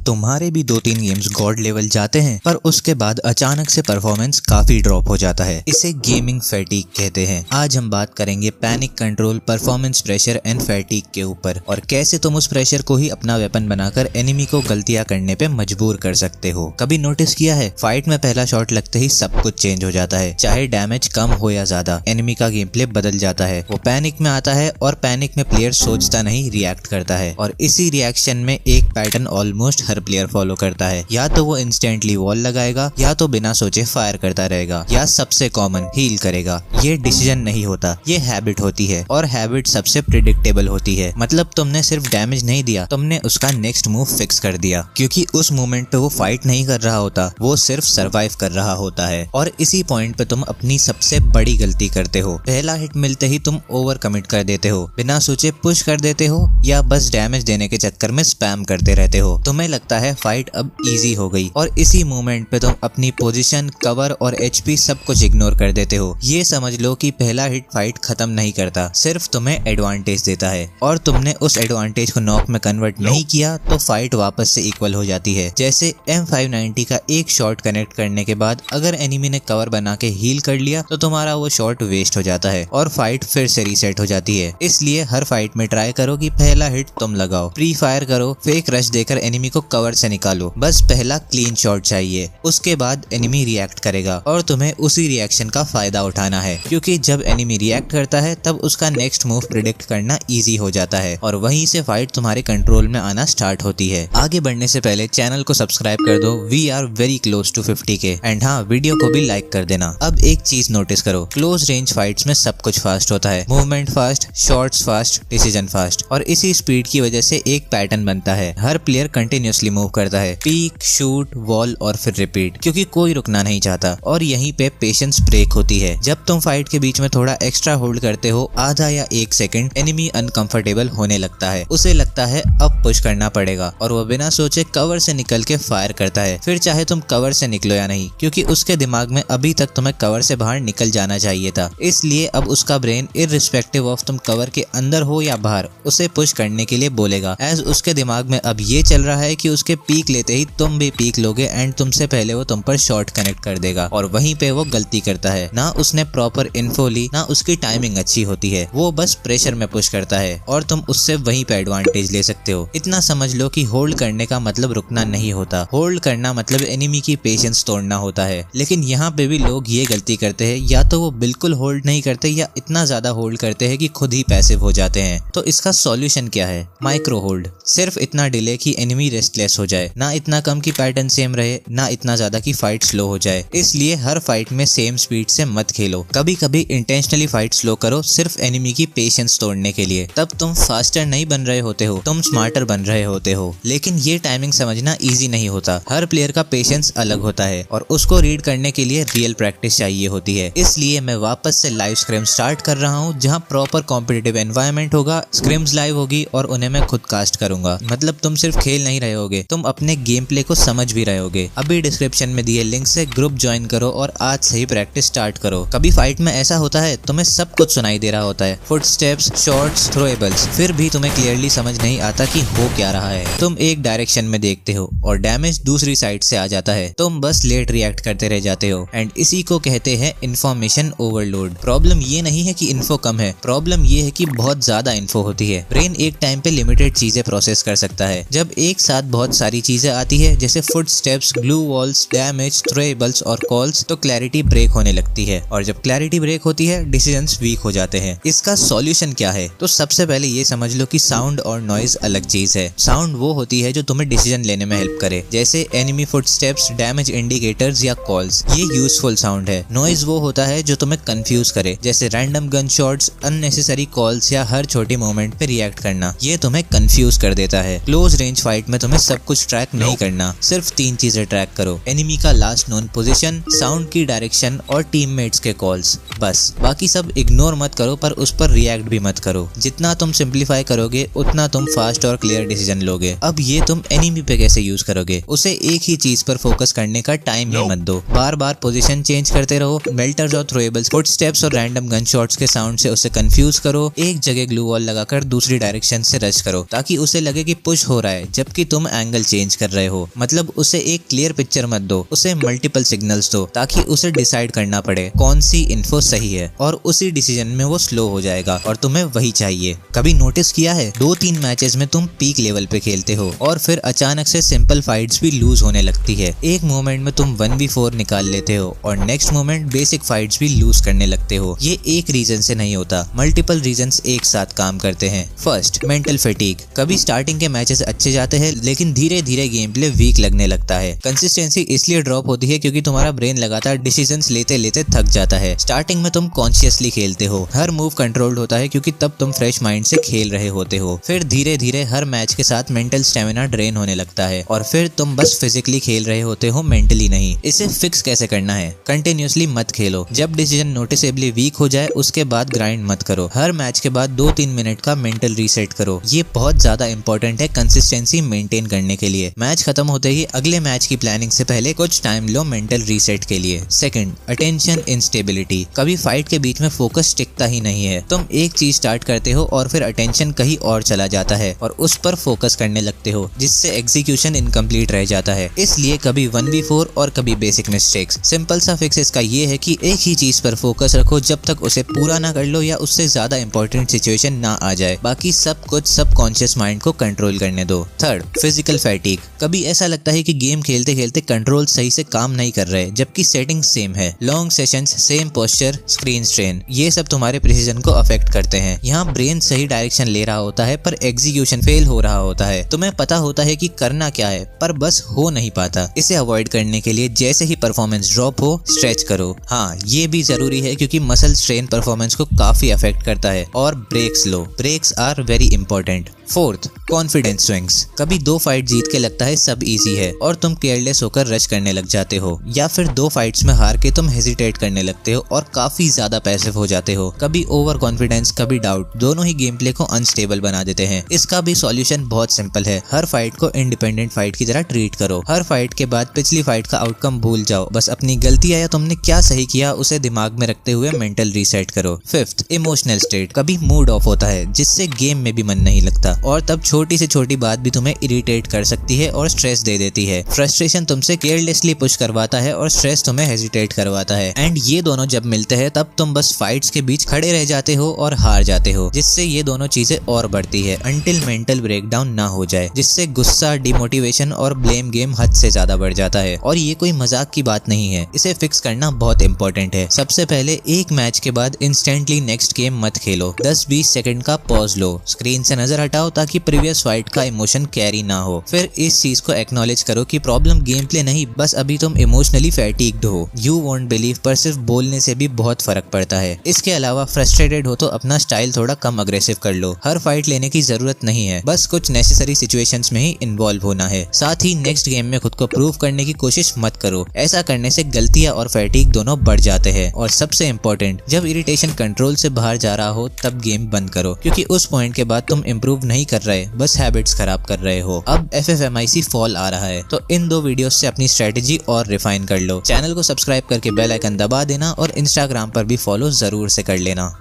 तुम्हारे भी 2-3 games God level जाते हैं पर उसके बाद अचानक से परफॉर्मेंस काफी ड्रॉप हो जाता है। इसे गेमिंग फैटीग कहते हैं। आज हम बात करेंगे panic control, performance pressure and fatigue के ऊपर और कैसे तुम उस प्रेशर को ही अपना वेपन बनाकर एनिमी को गलतियां करने पे मजबूर कर सकते हो। कभी नोटिस किया है, फाइट में पहला शॉट लगते ही सब कुछ चेंज हो जाता है, चाहे डैमेज कम हो या ज्यादा। एनिमी का गेम प्ले बदल जाता है, वो पैनिक में आता है और पैनिक में प्लेयर सोचता नहीं, रिएक्ट करता है और इसी रिएक्शन में एक पैटर्न ऑलमोस्ट हर प्लेयर फॉलो करता है। या तो वो इंस्टेंटली वॉल लगाएगा, या तो बिना सोचे फायर करता रहेगा, या सबसे कॉमन हील करेगा। ये डिसीजन नहीं होता, ये हैबिट होती है और हैबिट सबसे प्रिडिक्टेबल होती है। मतलब तुमने सिर्फ डैमेज नहीं दिया, तुमने उसका नेक्स्ट मूव फिक्स कर दिया, क्योंकि उस मोमेंट पे वो फाइट नहीं कर रहा होता, वो सिर्फ सर्वाइव कर रहा होता है। और इसी पॉइंट पे तुम अपनी सबसे बड़ी गलती करते हो। पहला हिट मिलते ही तुम ओवर कमिट कर देते हो, बिना सोचे पुश कर देते हो, या बस डैमेज देने के चक्कर में स्पैम करते रहते हो। तुम्हें लगता है फाइट अब इजी हो गई और इसी मोमेंट पे तुम अपनी पोजीशन, कवर और एचपी सब कुछ इग्नोर कर देते हो। ये समझ लो कि पहला हिट फाइट खत्म नहीं करता, सिर्फ तुम्हें एडवांटेज देता है और तुमने उस एडवांटेज को नॉक में कन्वर्ट नहीं किया तो फाइट वापस से इक्वल हो जाती है। जैसे M590 का एक शॉट कनेक्ट करने के बाद अगर एनिमी ने कवर बना के हील कर लिया तो तुम्हारा वो शॉट वेस्ट हो जाता है और फाइट फिर से रीसेट हो जाती है। इसलिए हर फाइट में ट्राई करो कि पहला हिट तुम लगाओ, प्री फायर करो, फेक रश देकर एनिमी को कवर से निकालो। बस पहला क्लीन शॉट चाहिए, उसके बाद एनिमी रिएक्ट करेगा और तुम्हें उसी रिएक्शन का फायदा उठाना है, क्योंकि जब एनिमी रिएक्ट करता है तब उसका नेक्स्ट मूव प्रिडिक्ट करना इजी हो जाता है और वहीं से फाइट तुम्हारे कंट्रोल में आना स्टार्ट होती है। आगे बढ़ने से पहले चैनल को सब्सक्राइब कर दो, we are very close to 50K and हाँ, वीडियो को भी लाइक कर देना। अब एक चीज नोटिस करो, क्लोज रेंज फाइट्स में सब कुछ फास्ट होता है, movement fast, shots fast, decision fast और इसी स्पीड की वजह से एक पैटर्न बनता है। हर प्लेयर कंटिन्यूअसली मूव करता है, पीक, शूट, वॉल और फिर रिपीट, क्योंकि कोई रुकना नहीं चाहता और यहीं पे पेशेंस ब्रेक होती है। जब तुम फाइट के बीच में थोड़ा एक्स्ट्रा होल्ड करते हो, आधा या 1 सेकंड, एनिमी अनकंफर्टेबल होने लगता है, उसे लगता है अब पुश करना पड़ेगा और वो बिना सोचे कवर से निकल के फायर करता है। फिर चाहे तुम कवर से निकलो या नहीं, क्योंकि उसके दिमाग में अभी तक तुम्हें कवर से बाहर निकल जाना चाहिए था, इसलिए अब उसका ब्रेन इररिस्पेक्टिव ऑफ तुम कवर के अंदर हो या बाहर उसे पुश करने के लिए बोलेगा। एज उसके दिमाग में अब ये चल रहा है कि उसके पीक लेते ही तुम भी पीक लोगे एंड तुमसे पहले वो तुम पर शॉट कनेक्ट कर देगा और वहीं पे वो गलती करता है। ना उसने प्रॉपर इन्फो ली, ना उसकी टाइमिंग अच्छी होती है, वो बस प्रेशर में पुश करता है और तुम उससे वहीं पे एडवांटेज ले सकते हो। इतना समझ लो कि होल्ड करने का मतलब रुकना नहीं होता, होल्ड करना मतलब एनिमी की पेशेंस तोड़ना होता है। लेकिन यहाँ पे भी लोग ये गलती करते हैं, या तो वो बिल्कुल होल्ड नहीं करते या इतना ज्यादा होल्ड करते हैं कि खुद ही पैसिव हो जाते हैं। तो इसका सॉल्यूशन क्या है? Micro hold. सिर्फ इतना डिले कि एनिमी रेस्टलेस हो जाए, ना इतना कम कि पैटर्न सेम रहे, ना इतना ज्यादा कि फाइट स्लो हो जाए। इसलिए हर फाइट में सेम स्पीड से मत खेलो, कभी कभी इंटेंशनली फाइट स्लो करो सिर्फ एनिमी की पेशेंस तोड़ने के लिए। तब तुम फास्टर नहीं बन रहे होते हो, तुम स्मार्टर बन रहे होते हो। लेकिन ये टाइमिंग समझना इजी नहीं होता, हर प्लेयर का पेशेंस अलग होता है और उसको रीड करने के लिए रियल प्रैक्टिस चाहिए होती है। इसलिए मैं वापस से लाइव स्क्रिम स्टार्ट कर रहा हूँ, जहाँ प्रॉपर कॉम्पिटिटिव एनवायरनमेंट होगा, स्क्रिम्स लाइव होगी और उन्हें मैं खुद कास्ट करूंगा। मतलब तुम सिर्फ खेल नहीं रहे होगे, तुम अपने गेम प्ले को समझ भी रहे होगे। अभी डिस्क्रिप्शन में दिए लिंक से ग्रुप ज्वाइन करो और आज से ही प्रैक्टिस स्टार्ट करो। कभी फाइट में ऐसा होता है, तुम्हें सब कुछ सुनाई दे रहा होता है, फुटस्टेप्स, शॉट्स, थ्रोएबल्स, फिर भी तुम्हें क्लियरली समझ नहीं आता कि हो क्या रहा है। तुम एक डायरेक्शन में देखते हो और डैमेज दूसरी साइड से आ जाता है, तुम बस लेट रिएक्ट करते रह जाते हो एंड इसी को कहते हैं इन्फॉर्मेशन ओवरलोड। प्रॉब्लम ये नहीं है कि इन्फो कम है, प्रॉब्लम ये है कि बहुत ज्यादा इन्फो होती है। ब्रेन एक टाइम पे लिमिटेड चीजें प्रोसेस कर सकता है। जब एक साथ बहुत सारी चीजें आती है, जैसे foot steps, glue walls, damage, throwables और कॉल्स, तो क्लैरिटी ब्रेक होने लगती है और जब क्लैरिटी ब्रेक होती है, डिसीजंस वीक हो जाते हैं। इसका सॉल्यूशन क्या है? तो सबसे पहले ये समझ लो कि साउंड और नॉइज अलग चीज है। साउंड वो होती है जो तुम्हें डिसीजन लेने में हेल्प करे, जैसे एनिमी फुटस्टेप्स, डैमेज इंडिकेटर्स या कॉल्स, ये यूजफुल साउंड है। नॉइज वो होता है जो तुम्हें कंफ्यूज करे, जैसे random gun shots, unnecessary calls या हर छोटी मोमेंट पे रिएक्ट करना, ये तुम्हें कंफ्यूज कर देता है। क्लोज रेंज फाइट में तुम्हें सब कुछ ट्रैक नहीं करना, सिर्फ 3 चीजें ट्रैक करो: एनिमी का लास्ट नोन पोजीशन, साउंड की डायरेक्शन और टीममेट्स के कॉल्स। बस बाकी सब इग्नोर मत करो, पर उस पर रिएक्ट भी मत करो। जितना तुम सिंप्लीफाई करोगे उतना तुम फास्ट और क्लियर डिसीजन लोगे। अब ये तुम एनिमी पे कैसे यूज करोगे? उसे एक ही चीज पर फोकस करने का टाइम ही मत दो, बार बार पोजीशन चेंज करते रहो। मेल्टर्स और थ्रोएबल्स, फुटस्टेप्स और रैंडम गन शॉट्स के साउंड से उसे कंफ्यूज करो। एक जगह ग्लू वॉल लगाकर दूसरी डायरेक्शन से रश करो ताकि उसे लगे कि पुश हो रहा है, जबकि तुम एंगल चेंज कर रहे हो। मतलब उसे एक क्लियर पिक्चर मत दो, उसे मल्टीपल सिग्नल्स दो ताकि उसे डिसाइड करना पड़े कौन सी इन्फो सही है, और उसी डिसीजन में वो स्लो हो जाएगा और तुम्हें वही चाहिए। कभी नोटिस किया है 2-3 मैचेस में तुम पीक लेवल पे खेलते हो और फिर अचानक से सिंपल फाइट्स भी लूज होने लगती है। एक मोमेंट में तुम 1v4 निकाल लेते हो और नेक्स्ट मोमेंट बेसिक फाइट्स भी लूज करने लगते हो। ये एक रीजन से नहीं होता, मल्टीपल रीजंस एक साथ काम करते हैं। First, mental fatigue. कभी स्टार्टिंग के मैचेस अच्छे जाते हैं लेकिन धीरे धीरे गेम प्ले वीक लगने लगता है। कंसिस्टेंसी इसलिए ड्रॉप होती है क्योंकि तुम्हारा ब्रेन लगातार डिसीजंस लेते लेते थक जाता है। स्टार्टिंग में तुम कॉन्शियसली खेलते हो, हर मूव कंट्रोल्ड होता है क्योंकि तब तुम फ्रेश माइंड से खेल रहे होते हो। फिर धीरे धीरे हर मैच के साथ मेंटल स्टेमिना ड्रेन होने लगता है और फिर तुम बस फिजिकली खेल रहे होते हो, मेंटली नहीं। इसे फिक्स कैसे करना है? कंटिन्यूअसली मत खेलो। जब डिसीजन नोटिसेबली वीक हो जाए उसके बाद ग्राइंड मत करो। हर मैच के बाद 2-3 मिनट का मेंटल रीसेट करो। ये बहुत ज्यादा इंपॉर्टेंट है कंसिस्टेंसी मेंटेन करने के लिए। मैच खत्म होते ही अगले मैच की प्लानिंग से पहले कुछ टाइम लो मेंटल रीसेट के लिए। Second, attention instability. कभी फाइट के बीच में फोकस टिकता ही नहीं है। तुम एक चीज स्टार्ट करते हो और फिर अटेंशन कहीं और चला जाता है और उस पर फोकस करने लगते हो, जिससे एग्जीक्यूशन इनकम्प्लीट रह जाता है। इसलिए कभी 1v4 और कभी बेसिक मिस्टेक्स। सिंपल सा फिक्स इसका ये है कि एक ही चीज पर फोकस रखो जब तक उसे पूरा ना कर लो या उससे ज्यादा इंपॉर्टेंट सिचुएशन ना आ जाए। बाकी सब कुछ सबकॉन्शियस माइंड को कंट्रोल करने दो। Third, physical fatigue. कभी ऐसा लगता है कि गेम खेलते खेलते कंट्रोल सही से काम नहीं कर रहे जबकि सेटिंग सेम है। Long sessions, same posture, screen strain, ये सब तुम्हारे प्रिसीजन को अफेक्ट करते हैं। यहाँ ब्रेन सही डायरेक्शन ले रहा होता है पर एग्जीक्यूशन फेल हो रहा होता है। तुम्हें पता होता है कि करना क्या है पर बस हो नहीं पाता। इसे अवॉइड करने के लिए जैसे ही परफॉर्मेंस ड्रॉप हो स्ट्रेच करो। हाँ, ये भी जरूरी है क्योंकि मसल स्ट्रेन परफॉर्मेंस को काफी अफेक्ट करता है। और ब्रेक्स लो, breaks are very important. Fourth, confidence swings. कभी 2 फाइट जीत के लगता है सब इजी है और तुम केयरलेस होकर रश करने लग जाते हो, या फिर 2 फाइट्स में हार के तुम हेजिटेट करने लगते हो और काफी ज्यादा पैसिव हो जाते हो। कभी ओवर कॉन्फिडेंस, कभी डाउट, दोनों ही गेम प्ले को अनस्टेबल बना देते हैं। इसका भी सॉल्यूशन बहुत सिंपल है। हर फाइट को इंडिपेंडेंट फाइट की तरह ट्रीट करो। हर फाइट के बाद पिछली फाइट का आउटकम भूल जाओ, बस अपनी गलतियां या तुमने क्या सही किया उसे दिमाग में रखते हुए मेंटल रीसेट करो। Fifth, emotional state. कभी मूड ऑफ होता है जिससे गेम में भी मन नहीं लगता और तब छोटी से छोटी बात भी तुम्हें इरिटेट कर सकती है और स्ट्रेस दे देती है। फ्रस्ट्रेशन तुमसे केयरलेसली पुश करवाता है और स्ट्रेस तुम्हें हेजिटेट करवाता है। एंड ये दोनों जब मिलते हैं तब तुम बस फाइट्स के बीच खड़े रह जाते हो और हार जाते हो, जिससे ये दोनों चीजें और बढ़ती है अंटिल मेंटल ब्रेकडाउन ना हो जाए, जिससे गुस्सा, डिमोटिवेशन और ब्लेम गेम हद से ज्यादा बढ़ जाता है। और ये कोई मजाक की बात नहीं है, इसे फिक्स करना बहुत इंपॉर्टेंट है। सबसे पहले एक मैच के बाद इंस्टेंटली नेक्स्ट गेम मत खेलो। 10-20 सेकंड का पॉज लो, स्क्रीन से नजर हटाओ ताकि प्रीवियस फाइट का इमोशन कैरी ना हो। फिर इस चीज को एक्नॉलेज करो कि प्रॉब्लम गेम प्ले नहीं, बस अभी तुम इमोशनली फैटिग्ड हो। यू वोंट बिलीव पर सिर्फ बोलने से भी बहुत फर्क पड़ता है। इसके अलावा फ्रस्ट्रेटेड हो तो अपना स्टाइल थोड़ा कम अग्रेसिव कर लो। हर फाइट लेने की जरूरत नहीं है, बस कुछ नेसेसरी सिचुएशंस में ही इन्वॉल्व होना है। साथ ही नेक्स्ट गेम में खुद को प्रूव करने की कोशिश मत करो, ऐसा करने से गलतियां और फैटिग दोनों बढ़ जाते हैं। और सबसे इम्पोर्टेंट, जब इरिटेशन कंट्रोल से बाहर जा रहा हो तब गेम बंद करो, क्योंकि उस पॉइंट के बाद तुम इम्प्रूव नहीं कर रहे, बस हैबिट्स खराब कर रहे हो। अब FFMIC फॉल आ रहा है तो इन 2 वीडियोस से अपनी स्ट्रेटेजी और रिफाइन कर लो। चैनल को सब्सक्राइब करके बेल आइकन दबा देना और इंस्टाग्राम पर भी फॉलो जरूर से कर लेना।